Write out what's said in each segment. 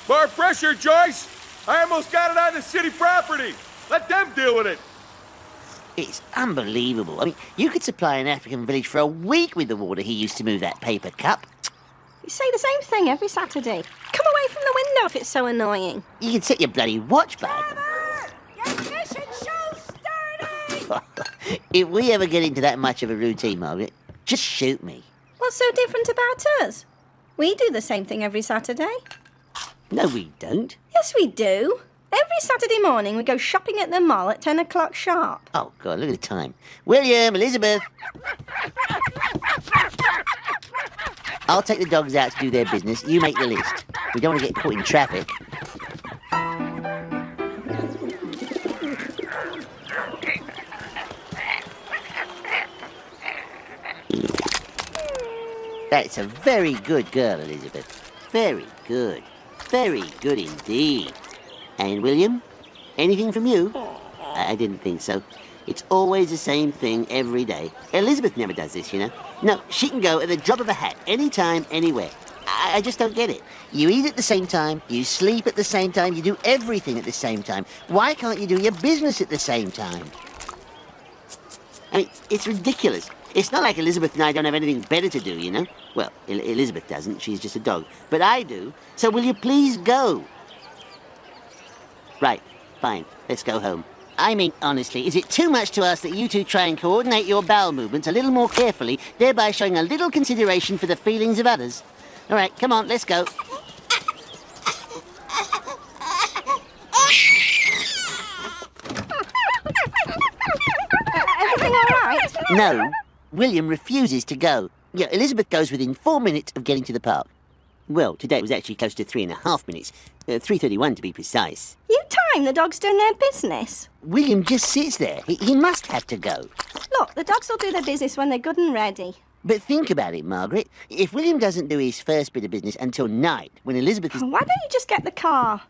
Bar pressure, Joyce! I almost got it on the city property. Let them deal with it. It's unbelievable. I mean, you could supply an African village for a week with the water he used to move that paper cup. You say the same thing every Saturday. Come away from the window if it's so annoying. You can set your bloody watch by them. Your fishing show's sturdy! If we ever get into that much of a routine, Margaret, just shoot me. What's so different about us? We do the same thing every Saturday. No, we don't. Yes, we do. Every Saturday morning we go shopping at the mall at 10 o'clock sharp. Oh, God, look at the time. William, Elizabeth. I'll take the dogs out to do their business. You make the list. We don't want to get caught in traffic. That's a very good girl, Elizabeth. Very good. Very good indeed. And William, anything from you? I didn't think so. It's always the same thing every day. Elizabeth never does this, you know. No, she can go at the drop of a hat, anytime, anywhere. I just don't get it. You eat at the same time, you sleep at the same time, you do everything at the same time. Why can't you do your business at the same time? I mean, it's ridiculous. It's not like Elizabeth and I don't have anything better to do, you know. Well, Elizabeth doesn't. She's just a dog. But I do. So will you please go? Right. Fine. Let's go home. I mean, honestly, is it too much to ask that you two try and coordinate your bowel movements a little more carefully, thereby showing a little consideration for the feelings of others? All right, come on, let's go. Everything all right? No, William refuses to go. Yeah, Elizabeth goes within 4 minutes of getting to the park. Well, today it was actually close to 3.5 minutes. 3:31 to be precise. You time the dogs doing their business. William just sits there. He must have to go. Look, the dogs will do their business when they're good and ready. But think about it, Margaret. If William doesn't do his first bit of business until night, when Elizabeth is... Why don't you just get the car?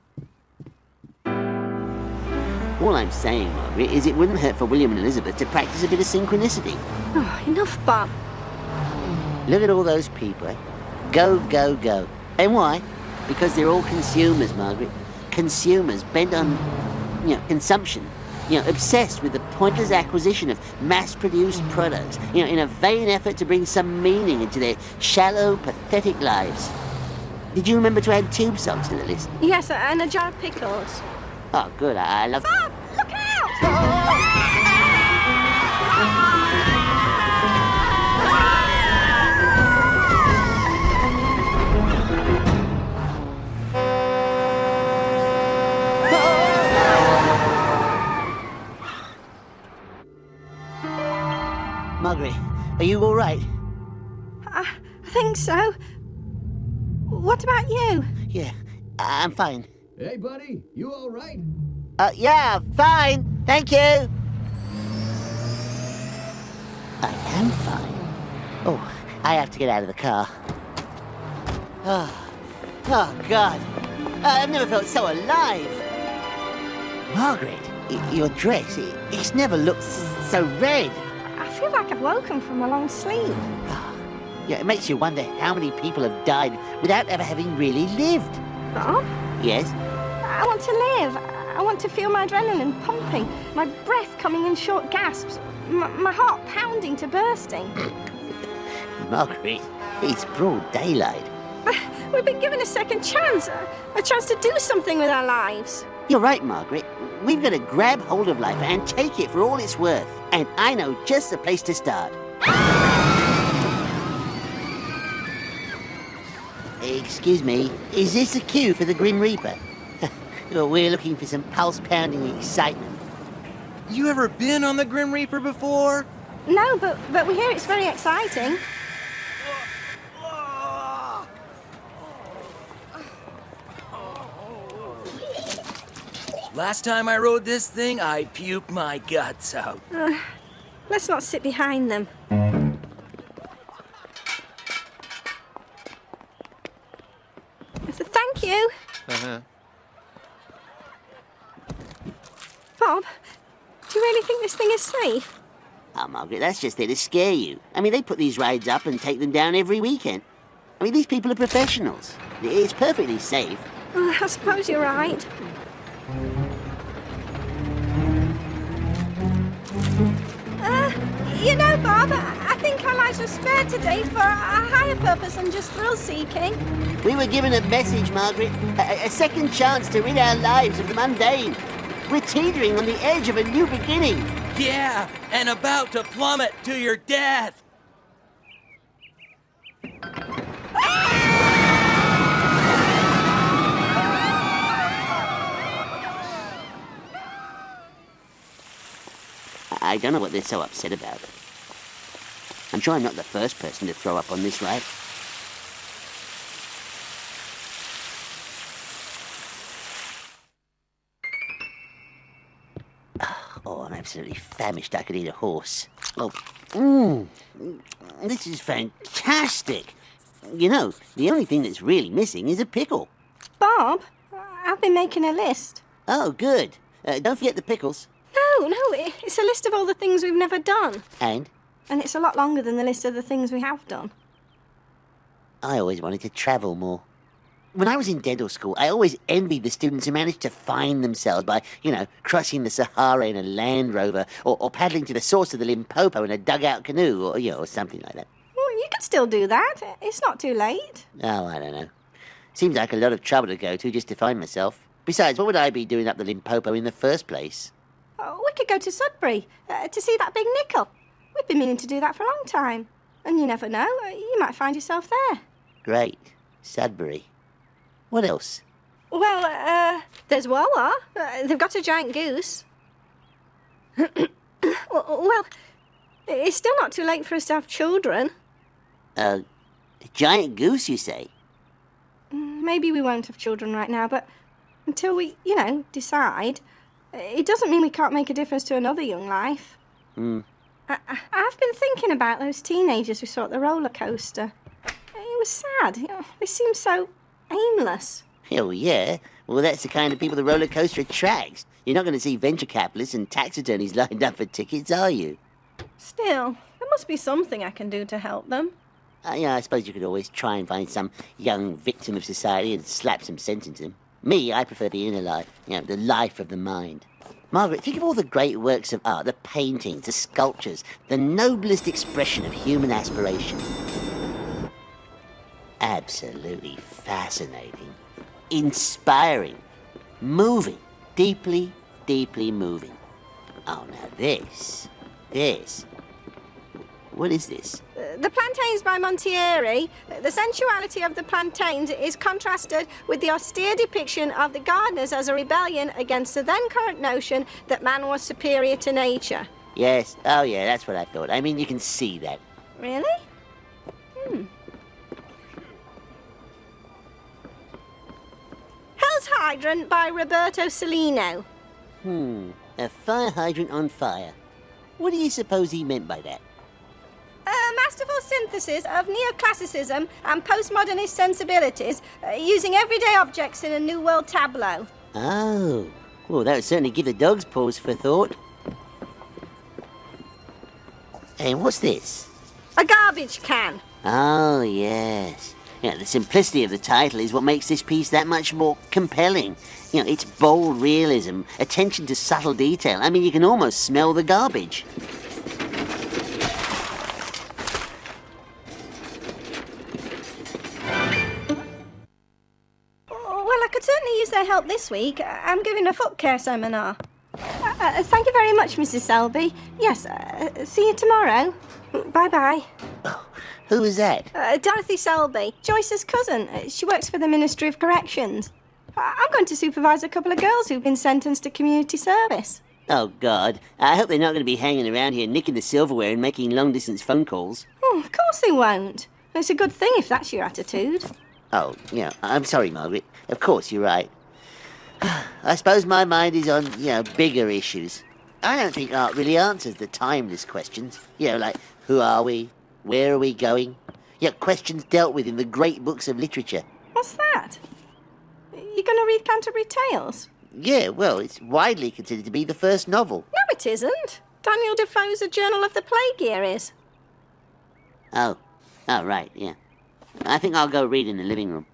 All I'm saying, Margaret, is it wouldn't hurt for William and Elizabeth to practice a bit of synchronicity. Oh, enough, Bob. Look at all those people. Go, go, go. And why? Because they're all consumers, Margaret. Consumers bent on, consumption. Obsessed with the pointless acquisition of mass-produced products, in a vain effort to bring some meaning into their shallow, pathetic lives. Did you remember to add tube songs to the list? Yes, and a jar of pickles. Oh, good. I love... Bob, look out! Margaret, are you all right? I think so. What about you? Yeah, I'm fine. Hey, buddy, you all right? Yeah, fine. Thank you. I am fine. Oh, I have to get out of the car. Oh, God. I've never felt so alive. Margaret, your dress, it's never looked so red. I feel like I've woken from a long sleep. Yeah, it makes you wonder how many people have died without ever having really lived. Bob? Yes? I want to live. I want to feel my adrenaline pumping, my breath coming in short gasps, my heart pounding to bursting. Margaret, it's broad daylight. We've been given a second chance, a chance to do something with our lives. You're right, Margaret. We've got to grab hold of life and take it for all it's worth. And I know just the place to start. Excuse me, is this a cue for the Grim Reaper? We're looking for some pulse-pounding excitement. You ever been on the Grim Reaper before? No, but we hear it's very exciting. Last time I rode this thing, I puked my guts out. Let's not sit behind them. Thank you. Bob, do you really think this thing is safe? Oh, Margaret, that's just there to scare you. I mean, they put these rides up and take them down every weekend. I mean, these people are professionals. It's perfectly safe. I suppose you're right. You know, Bob, I think our lives were spared today for a higher purpose than just thrill-seeking. We were given a message, Margaret. A second chance to rid our lives of the mundane. We're teetering on the edge of a new beginning. Yeah, and about to plummet to your death. I don't know what they're so upset about. I'm sure I'm not the first person to throw up on this ride. Oh, I'm absolutely famished. I could eat a horse. Oh, this is fantastic. You know, the only thing that's really missing is a pickle. Bob, I've been making a list. Oh, good. Don't forget the pickles. No, it's a list of all the things we've never done. And And it's a lot longer than the list of the things we have done. I always wanted to travel more. When I was in dental school, I always envied the students who managed to find themselves by, crossing the Sahara in a Land Rover or paddling to the source of the Limpopo in a dugout canoe or something like that. Well, you could still do that. It's not too late. Oh, I don't know. Seems like a lot of trouble to go to just to find myself. Besides, what would I be doing up the Limpopo in the first place? Oh, we could go to Sudbury to see that big nickel. We've been meaning to do that for a long time. And you never know, you might find yourself there. Great. Sudbury. What else? Well, there's Wawa. They've got a giant goose. Well, it's still not too late for us to have children. A giant goose, you say? Maybe we won't have children right now, but until we, decide, it doesn't mean we can't make a difference to another young life. I've been thinking about those teenagers we saw at the roller coaster. It was sad. They seemed so aimless. Oh, yeah. Well, that's the kind of people the roller coaster attracts. You're not going to see venture capitalists and tax attorneys lined up for tickets, are you? Still, there must be something I can do to help them. Yeah, I suppose you could always try and find some young victim of society and slap some sense into them. Me, I prefer the inner life, the life of the mind. Margaret, think of all the great works of art, the paintings, the sculptures, the noblest expression of human aspiration. Absolutely fascinating, inspiring, moving, deeply, deeply moving. Oh, now this, what is this? The Plantains by Montieri. The sensuality of the plantains is contrasted with the austere depiction of the gardeners as a rebellion against the then current notion that man was superior to nature. Yes, oh yeah, that's what I thought. I mean, you can see that. Really? Hell's Hydrant by Roberto Cellino. A fire hydrant on fire. What do you suppose he meant by that? A masterful synthesis of neoclassicism and postmodernist sensibilities, using everyday objects in a New World tableau. Oh, well, that would certainly give the dogs pause for thought. And what's this? A garbage can. Oh, yes. The simplicity of the title is what makes this piece that much more compelling. It's bold realism, attention to subtle detail. I mean, you can almost smell the garbage. Well, I could certainly use their help this week. I'm giving a foot care seminar. Thank you very much, Mrs. Selby. Yes, see you tomorrow. Bye-bye. Who was that? Dorothy Selby, Joyce's cousin. She works for the Ministry of Corrections. I'm going to supervise a couple of girls who've been sentenced to community service. Oh, God. I hope they're not going to be hanging around here nicking the silverware and making long-distance phone calls. Oh, of course they won't. It's a good thing if that's your attitude. Oh, I'm sorry, Margaret. Of course, you're right. I suppose my mind is on, bigger issues. I don't think art really answers the timeless questions. Like, who are we? Where are we going? Questions dealt with in the great books of literature. What's that? You going to read Canterbury Tales? Yeah, well, it's widely considered to be the first novel. No, it isn't. Daniel Defoe's A Journal of the Plague Year is. Oh, right, yeah. I think I'll go read in the living room.